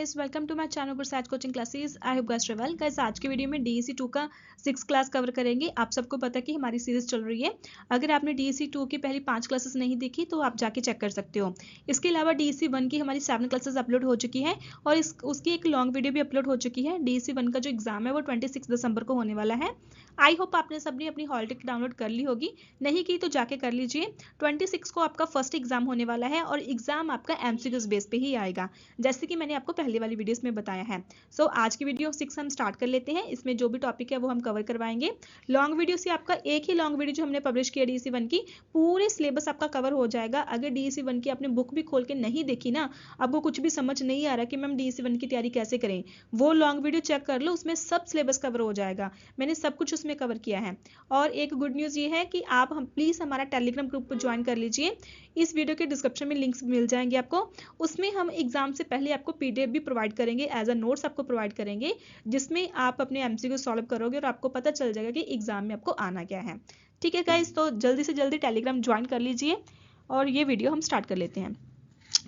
Guys, welcome to my channel Gursaj coaching classes. I hope guys well. Guys, आज की video में DSC 2 का 6 class cover करेंगे। आप सबको पता है कि हमारी सीरीज चल रही है। अगर आपने डीएससी 2 की पहली 5 क्लासेस नहीं देखी तो आप जाके चेक कर सकते हो। इसके अलावा डीएससी 1 की हमारी 7 क्लासेस अपलोड हो चुकी है और उसकी एक लॉन्ग वीडियो भी अपलोड हो चुकी है। डीएससी 1 का जो एग्जाम है वो 26 दिसंबर को होने वाला है। आई होप आपने सबने अपनी हॉल टिकट डाउनलोड कर ली होगी, नहीं की तो जाके कर लीजिए। 26 को आपका फर्स्ट एग्जाम होने वाला है और एग्जाम आपका एमसीक्यूज बेस पे ही आएगा, जैसे कि मैंने आपको पहले वाली वीडियोस में बताया है। आज की वीडियो 6 हम स्टार्ट कर लेते हैं। इसमें जो भी टॉपिक है वो हम कवर करवाएंगे। लॉन्ग वीडियो से आपका एक ही लॉन्ग वीडियो जो हमने पब्लिश किया डीएससी 1 की, पूरे सिलेबस आपका कवर हो जाएगा। अगर डीएससी 1 की आपने बुक भी खोल के नहीं देखी ना, आपको कुछ भी समझ नहीं आ रहा कि मैम डीएससी 1 की तैयारी कैसे करें, वो लॉन्ग वीडियो चेक कर लो, उसमें सब सिलेबस कवर हो जाएगा। मैंने सब कुछ उसमें कवर किया है। और एक गुड न्यूज़ ये है कि आप हम प्लीज़ हमारा टेलीग्राम ग्रुप पर ज्वाइन कर लीजिए। इस वीडियो के डिस्क्रिप्शन में लिंक्स मिल जाएंगे आपको। उसमें हम एग्जाम से पहले आपको पीडीएफ भी प्रोवाइड करेंगे, एज अ नोट्स आपको प्रोवाइड करेंगे, जिसमें आप अपने एमसीक्यू सॉल्व करोगे और आपको पता चल जाएगा कि एग्जाम में आपको आना क्या है। ठीक है गाइस, तो जल्दी से जल्दी टेलीग्राम ज्वाइन कर लीजिए और ये वीडियो हम स्टार्ट कर लेते हैं।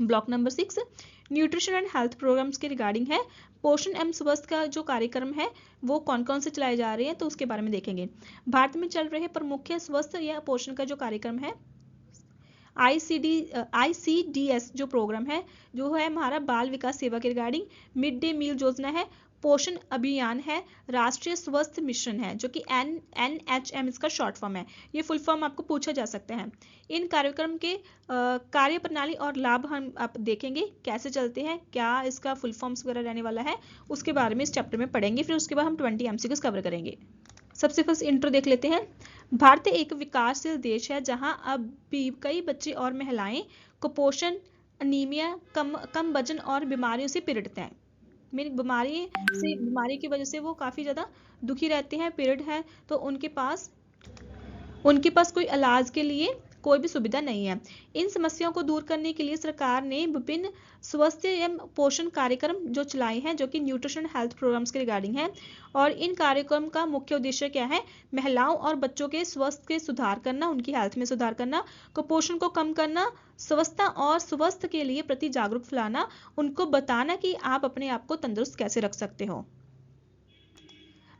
Block number 6 nutrition and health programs के रिगार्डिंग है। पोषण एवं स्वास्थ्य का जो कार्यक्रम है वो कौन कौन से चलाए जा रहे हैं तो उसके बारे में देखेंगे। भारत में चल रहे प्रमुख स्वास्थ्य या पोषण का जो कार्यक्रम है ICDS जो प्रोग्राम है, जो है हमारा बाल विकास सेवा के रिगार्डिंग, मिड डे मील योजना है, पोषण अभियान है, राष्ट्रीय स्वास्थ्य मिशन है जो कि NHM इसका शॉर्ट फॉर्म है। ये फुल फॉर्म आपको पूछा जा सकता है। इन कार्यक्रम के कार्य प्रणाली और लाभ हम आप देखेंगे कैसे चलते हैं, क्या इसका फुल फॉर्म्स वगैरह रहने वाला है, उसके बारे में इस चैप्टर में पढ़ेंगे। फिर उसके बाद हम 20 MCQs कवर करेंगे। सबसे फर्स्ट इंट्रो देख लेते हैं। भारत एक विकासशील देश है जहां अब भी कई बच्चे और महिलाएं कुपोषण, अनीमिया, कम वजन और बीमारियों से पीड़ित हैं। मेरी बीमारी की वजह से वो काफ़ी ज़्यादा दुखी रहते हैं, पीड़ित हैं, तो उनके पास कोई इलाज के लिए कोई भी सुविधा नहीं है। इन समस्याओं को दूर करने के लिए सरकार ने विभिन्न स्वास्थ्य एवं पोषण कार्यक्रम जो चलाए हैं, जो कि न्यूट्रिशन हेल्थ प्रोग्राम्स के रिगार्डिंग है। और इन कार्यक्रम का मुख्य उद्देश्य क्या है? महिलाओं और बच्चों के स्वास्थ्य के सुधार करना, उनकी हेल्थ में सुधार करना, कुपोषण को कम करना, स्वस्थता और स्वास्थ्य के लिए प्रति जागरूक फैलाना, उनको बताना कि आप अपने आप को तंदुरुस्त कैसे रख सकते हो।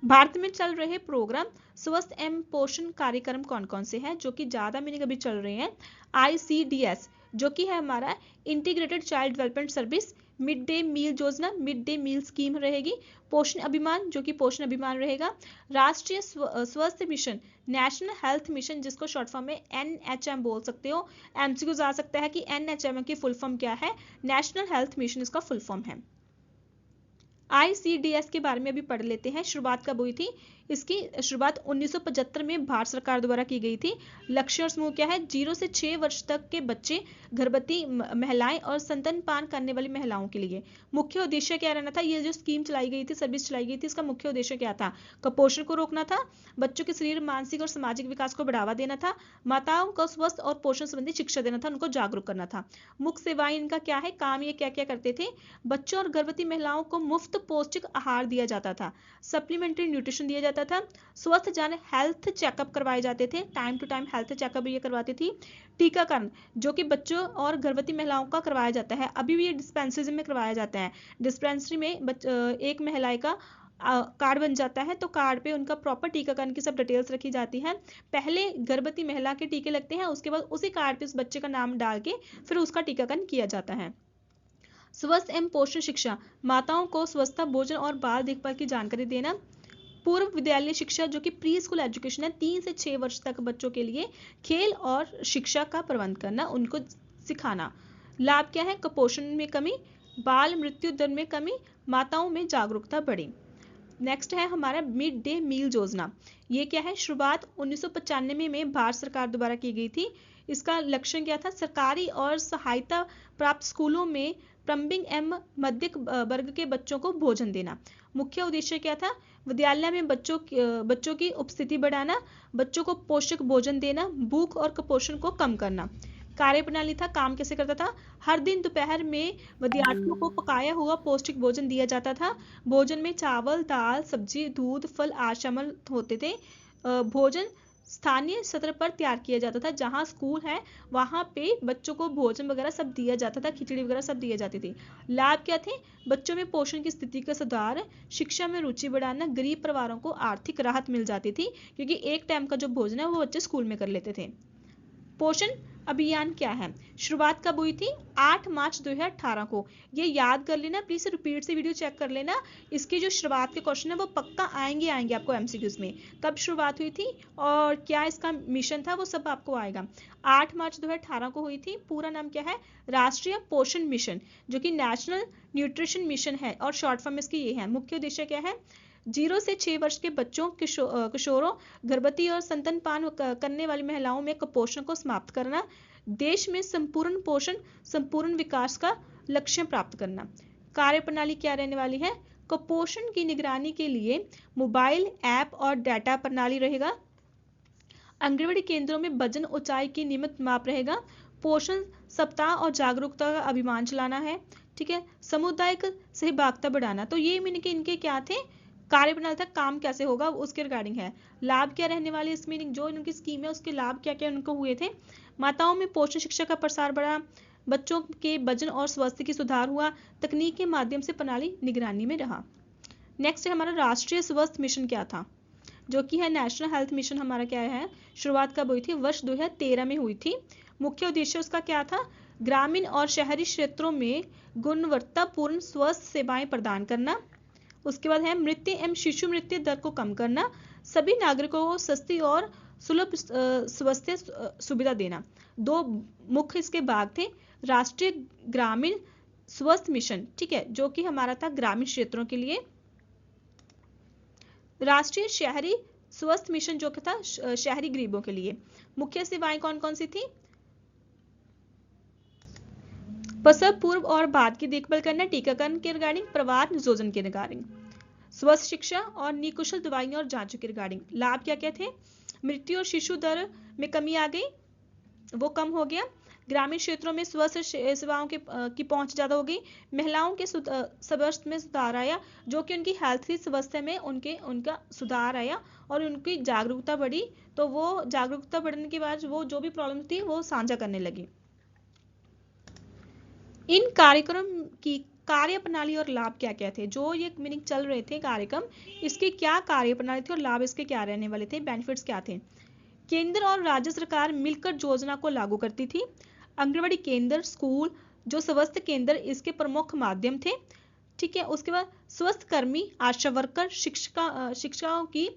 भारत में चल रहे प्रोग्राम स्वास्थ्य एवं पोषण कार्यक्रम कौन कौन से हैं जो कि ज़्यादा मीनिंग अभी चल रहे हैं? ICDS जो कि है हमारा integrated child development service, mid day meal योजना, मिड डे मील स्कीम रहेगी, पोषण अभियान जो कि पोषण अभियान रहेगा, राष्ट्रीय स्वास्थ्य मिशन, नेशनल हेल्थ मिशन जिसको शॉर्ट फॉर्म में NHM बोल सकते हो। MCQ आ सकता है कि NHM की फुल फॉर्म क्या है? नेशनल हेल्थ मिशन इसका फुल फॉर्म है। ICDS के बारे में अभी पढ़ लेते हैं। शुरुआत कब हुई थी? इसकी शुरुआत 1975 में भारत सरकार द्वारा की गई थी। लक्ष्य और समूह क्या है? 0 से 6 वर्ष तक के बच्चे, गर्भवती महिलाएं और स्तनपान करने वाली महिलाओं के लिए। मुख्य उद्देश्य क्या रहना था? ये जो स्कीम चलाई गई थी, सर्विस चलाई गई थी, इसका मुख्य उद्देश्य क्या था? कुपोषण को रोकना था, बच्चों के शरीर, मानसिक और सामाजिक विकास को बढ़ावा देना था, माताओं को स्वस्थ और पोषण संबंधी शिक्षा देना था, उनको जागरूक करना था। मुख्य सेवाएं इनका क्या है? काम ये क्या क्या करते थे? बच्चों और गर्भवती महिलाओं को मुफ्त पौष्टिक आहार दिया जाता था, सप्लीमेंट्री न्यूट्रिशन दिया जाता था, स्वस्थ जाने हेल्थ चेकअप करवाए जाते थे, time to time health checkup ये करवाती थी। टीकाकरण जो कि बच्चों और गर्भवती महिलाओं का करवाया जाता है, अभी भी ये डिस्पेंसरी में करवाया जाता है। डिस्पेंसरी में एक महिला का कार्ड बन जाता है, तो कार्ड पे उनका प्रॉपर टीकाकरण की सब डिटेल्स रखी जाती है। पहले गर्भवती महिला के टीके लगते हैं, उसके बाद उसी कार्ड पे उस बच्चे का नाम डाल के फिर उसका टीकाकरण किया जाता है। स्वस्थ एवं पोषण शिक्षा, माताओं को स्वच्छता, भोजन और बाल देखभाल की जानकारी देना। पूर्व विद्यालय शिक्षा जो कि प्री स्कूल एजुकेशन है, 3 से 6 वर्ष तक बच्चों के लिए खेल और शिक्षा का प्रबंध करना, उनको सिखाना। लाभ क्या है? कुपोषण में कमी, बाल मृत्यु दर में कमी, माताओं में जागरूकता बढ़ी। नेक्स्ट है हमारा मिड डे मील योजना। ये क्या है? शुरुआत 1995 में भारत सरकार द्वारा की गई थी। इसका लक्ष्य क्या था? सरकारी और सहायता प्राप्त स्कूलों में प्रारंभिक एवं मध्य वर्ग के बच्चों को भोजन देना। मुख्य उद्देश्य क्या था? विद्यालय में बच्चों की उपस्थिति बढ़ाना, बच्चों को पोषक भोजन देना, भूख और कुपोषण को कम करना। कार्यप्रणाली था, काम कैसे करता था? हर दिन दोपहर में विद्यार्थियों को पकाया हुआ पौष्टिक भोजन दिया जाता था। भोजन में चावल, दाल, सब्जी, दूध, फल आदि शामिल होते थे। भोजन स्थानीय स्तर पर तैयार किया जाता था। जहाँ स्कूल है वहाँ पे बच्चों को भोजन वगैरह सब दिया जाता था, खिचड़ी वगैरह सब दिया जाती थी। लाभ क्या थे? बच्चों में पोषण की स्थिति का सुधार, शिक्षा में रुचि बढ़ाना, गरीब परिवारों को आर्थिक राहत मिल जाती थी क्योंकि एक टाइम का जो भोजन है वो बच्चे स्कूल में कर लेते थे। पोषण अभियान क्या है? शुरुआत कब हुई थी? 8 मार्च 2018 को। ये याद कर लेना, प्लीज रिपीट से वीडियो चेक कर लेना। इसकी जो शुरुआत के क्वेश्चन है वो पक्का आएंगे आपको एमसीक्यूज में। कब शुरुआत हुई थी और क्या इसका मिशन था वो सब आपको आएगा। 8 मार्च 2018 को हुई थी। पूरा नाम क्या है? राष्ट्रीय पोषण मिशन, जो कि नेशनल न्यूट्रिशन मिशन है और शॉर्ट फॉर्म इसकी ये है। मुख्य उद्देश्य क्या है? 0 से 6 वर्ष के बच्चों, किशोरों, गर्भवती और स्तनपान करने वाली महिलाओं में कुपोषण को समाप्त करना, देश में संपूर्ण पोषण, संपूर्ण विकास का लक्ष्य प्राप्त करना। कार्यप्रणाली क्या रहने वाली है? कुपोषण की निगरानी के लिए मोबाइल ऐप और डेटा प्रणाली रहेगा। आंगनबाड़ी केंद्रों में वजन, ऊंचाई की नियमित माप रहेगा। पोषण सप्ताह और जागरूकता का अभियान चलाना है। ठीक है। सामुदायिक सहभागिता बढ़ाना। तो ये मीनिंग के इनके क्या थे? कार्यप्रणाली था, काम कैसे होगा उसके रिगार्डिंग है। लाभ क्या रहने वाले इस मीनिंग, जो इनकी स्कीम है उसके लाभ क्या क्या उनको हुए थे? माताओं में पोषण शिक्षा का प्रसार बढ़ा, बच्चों के वजन और स्वास्थ्य की सुधार हुआ, तकनीक के माध्यम से प्रणाली निगरानी में रहा। नेक्स्ट हमारा राष्ट्रीय स्वास्थ्य मिशन क्या था, जो कि है नेशनल हेल्थ मिशन। हमारा क्या है? शुरुआत कब हुई थी? वर्ष 2013 में हुई थी। मुख्य उद्देश्य उसका क्या था? ग्रामीण और शहरी क्षेत्रों में गुणवत्तापूर्ण स्वास्थ्य सेवाएं प्रदान करना। उसके बाद है मृत्यु एवं शिशु मृत्यु दर को कम करना, सभी नागरिकों को सस्ती और सुलभ स्वास्थ्य सुविधा देना। दो मुख्य इसके भाग थे। राष्ट्रीय ग्रामीण स्वास्थ्य मिशन, ठीक है, जो कि हमारा था ग्रामीण क्षेत्रों के लिए। राष्ट्रीय शहरी स्वास्थ्य मिशन जो कि था शहरी गरीबों के लिए। मुख्य सेवाएं कौन कौन सी थी? प्रसव पूर्व और बाद की देखभाल करना, टीकाकरण के रिगार्डिंग, प्रवाह नियोजन के रिगार्डिंग, स्वास्थ्य शिक्षा और निकुशल दवाइयों और जांचों के रिगार्डिंग। लाभ क्या क्या थे? मृत्यु और शिशु दर में कमी आ गई, वो कम हो गया। ग्रामीण क्षेत्रों में स्वास्थ्य सेवाओं की पहुंच ज्यादा हो गई। महिलाओं के स्वास्थ्य में सुधार आया, जो कि उनकी हेल्थ की स्वास्थ्य में उनका सुधार आया और उनकी जागरूकता बढ़ी। तो वो जागरूकता बढ़ने के बाद वो जो भी प्रॉब्लम थी वो साझा करने लगी। इन कार्यक्रम की कार्यप्रणाली और लाभ क्या क्या थे? जो ये मीनिंग चल रहे थे कार्यक्रम, इसकी क्या कार्यप्रणाली थी और लाभ इसके क्या रहने वाले थे, बेनिफिट्स क्या थे? केंद्र और राज्य सरकार मिलकर योजना को लागू करती थी। आंगनबाड़ी केंद्र, स्कूल, जो स्वास्थ्य केंद्र इसके प्रमुख माध्यम थे। ठीक है। उसके बाद स्वास्थ्य कर्मी, आशा वर्कर, शिक्षकों की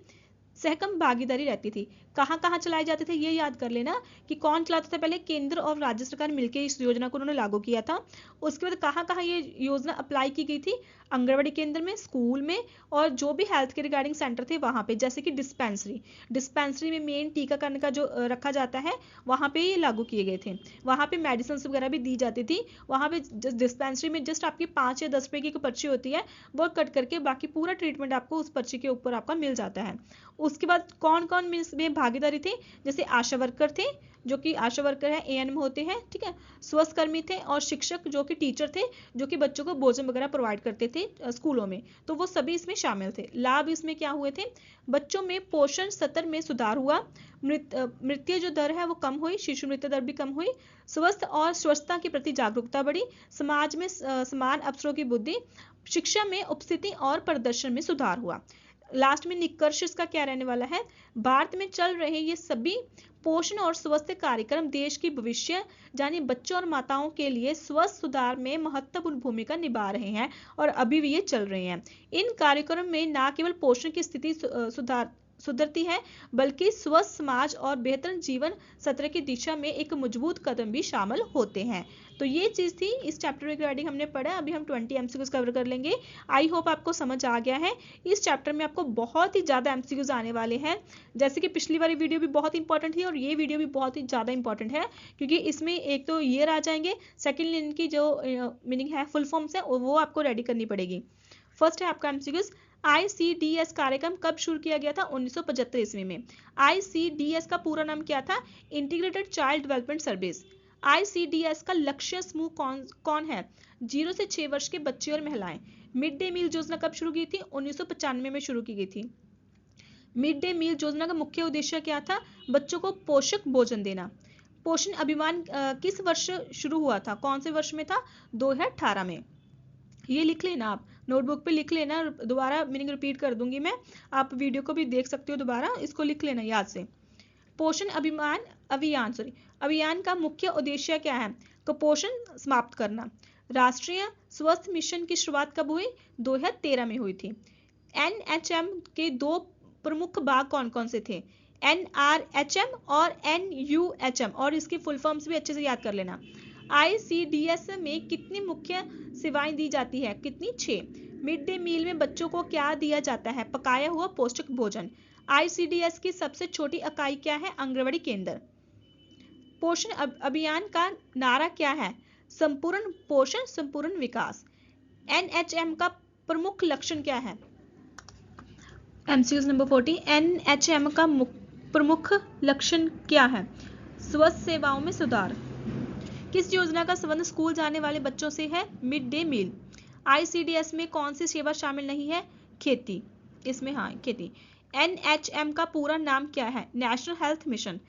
सहकम भागीदारी रहती थी। कहाँ कहाँ चलाए जाते थे ये याद कर लेना कि कौन चलाता था पहले? केंद्र और राज्य सरकार मिलकर इस योजना को उन्होंने लागू किया था। उसके बाद कहाँ कहाँ ये योजना अप्लाई की गई थी? आंगनबाड़ी केंद्र में, स्कूल में, और जो भी हेल्थ के रिगार्डिंग सेंटर थे वहां पे, जैसे कि डिस्पेंसरी में मेन टीकाकरण का जो रखा जाता है वहां पे ये लागू किए गए थे। वहां पे मेडिसिन वगैरह भी दी जाती थी। वहां पे डिस्पेंसरी में जस्ट आपकी 5 या 10 रुपए की पर्ची होती है, वो कट करके बाकी पूरा ट्रीटमेंट आपको उस पर्ची के ऊपर आपका मिल जाता है। उसके बाद कौन कौन इसमें भागीदारी थे? जैसे आशा वर्कर थे, जो कि आशा वर्कर है, एएनएम होते हैं। ठीक है। स्वास्थ्य कर्मी थे और शिक्षक जो कि टीचर थे, जो कि बच्चों को भोजन वगैरह प्रोवाइड करते थे स्कूलों में। तो वो सभी इसमें शामिल थे। लाभ इसमें क्या हुए थे? बच्चों में पोषण स्तर में सुधार हुआ, मृत्यु जो दर है वो कम हुई, शिशु मृत्यु दर भी कम हुई, स्वास्थ्य और स्वच्छता के प्रति जागरूकता बढ़ी, समाज में समान अवसरों की बुद्धि, शिक्षा में उपस्थिति और प्रदर्शन में सुधार हुआ। लास्ट में निष्कर्ष इसका क्या रहने वाला है? भारत में चल रहे ये सभी पोषण और स्वास्थ्य कार्यक्रम देश की भविष्य यानी बच्चों और माताओं के लिए स्वास्थ्य सुधार में महत्वपूर्ण भूमिका निभा रहे हैं और अभी भी ये चल रहे हैं। इन कार्यक्रम में न केवल पोषण की स्थिति सुधरती है, बल्कि स्वस्थ समाज और बेहतर जीवन सत्र की दिशा में एक मजबूत कदम भी शामिल होते हैं। तो ये चीज थी इस चैप्टर के रिगार्डिंग हमने पढ़ा। अभी हम 20 एमसीक्यूज कवर कर लेंगे। आई होप आपको समझ आ गया है। इस चैप्टर में आपको बहुत ही ज्यादा एमसीक्यूज आने वाले हैं, जैसे कि पिछली वाली वीडियो भी बहुत इंपॉर्टेंट थी और ये वीडियो भी बहुत ही ज्यादा इंपॉर्टेंट है, क्योंकि इसमें एक तो ईयर आ जाएंगे, सेकेंड इनकी जो मीनिंग है, फुल फॉर्म्स है, वो आपको रेडी करनी पड़ेगी। फर्स्ट है आपका एमसीक्यूज, ICDS कार्यक्रम कब शुरू किया गया था? 1975 ईस्वी में। ICDS का पूरा नाम क्या था? Integrated child development service. ICDS का लक्ष्य समूह कौन है? 0 से 6 वर्ष के बच्चे और महिलाएं। मिड डे मील योजना कब शुरू की थी? 1995 में शुरू की गई थी। मिड डे मील योजना का मुख्य उद्देश्य क्या था? बच्चों को पोषक भोजन देना। पोषण अभियान किस वर्ष शुरू हुआ था? कौन से वर्ष में था? 2018 में। ये लिख लेना, आप नोटबुक पे लिख लेना, दोबारा मीनिंग रिपीट कर दूंगी मैं, आप वीडियो को भी देख सकते हो दोबारा, इसको लिख लेना याद से। पोषण अभियान का मुख्य उद्देश्य क्या है? कुपोषण समाप्त करना। राष्ट्रीय स्वास्थ्य मिशन की शुरुआत कब हुई? 2013 में हुई थी। NHM के दो प्रमुख भाग कौन कौन से थे? NRHM और NUHM, और इसकी फुल फॉर्म्स भी अच्छे से याद कर लेना। ICDS में कितनी मुख्य सेवाएं दी जाती है? कितनी? 6। मिड डे मील में बच्चों को क्या दिया जाता है? पकाया हुआ पौष्टिक भोजन। ICDS की सबसे छोटी इकाई क्या है? आंगनवाड़ी केंद्र। पोषण अभियान का नारा क्या है? संपूर्ण पोषण, संपूर्ण विकास। NHM का प्रमुख लक्षण क्या है? MCQ नंबर 40, NHM का प्रमुख लक्षण क्या है? स्वास्थ्य सेवाओं में सुधार। किस योजना का संबंध स्कूल जाने वाले बच्चों से है? मिड डे मील। ICDS में कौन सी सेवा शामिल नहीं है? खेती। इसमें हाँ, खेती। NHM का पूरा नाम क्या है? National health mission.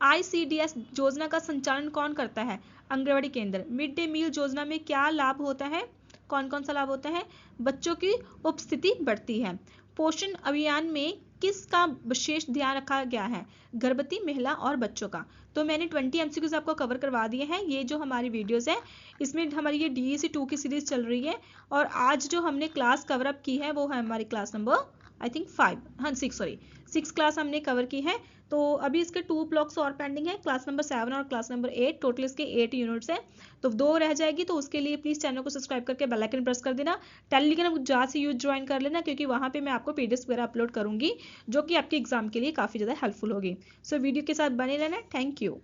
ICDS योजना का संचालन कौन करता है? आंगनवाड़ी केंद्र। मिड डे मील योजना में क्या लाभ होता है? कौन कौन सा लाभ होता है? बच्चों की उपस्थिति बढ़ती है। पोषण अभियान में किसका विशेष ध्यान रखा गया है? गर्भवती महिला और बच्चों का। तो मैंने 20 MCQs आपको कवर करवा दिए हैं। ये जो हमारी वीडियोस है, इसमें हमारी ये DEC 2 की सीरीज चल रही है, और आज जो हमने क्लास कवर अप की है वो है हमारी class number I think 6 class हमने कवर की है। तो अभी इसके 2 ब्लॉक्स और पेंडिंग है, क्लास नंबर 7 और क्लास नंबर 8। टोटल इसके 8 यूनिट्स है, तो 2 रह जाएगी। तो उसके लिए प्लीज चैनल को सब्सक्राइब करके बेल आइकन प्रेस कर देना। टेलीग्राम जहाँ से यूज ज्वाइन कर लेना, क्योंकि वहाँ पे मैं आपको PDF वगैरह अपलोड करूंगी जो कि आपके एग्जाम के लिए काफी ज्यादा हेल्पफुल होगी। सो वीडियो के साथ बने रहना। Thank you.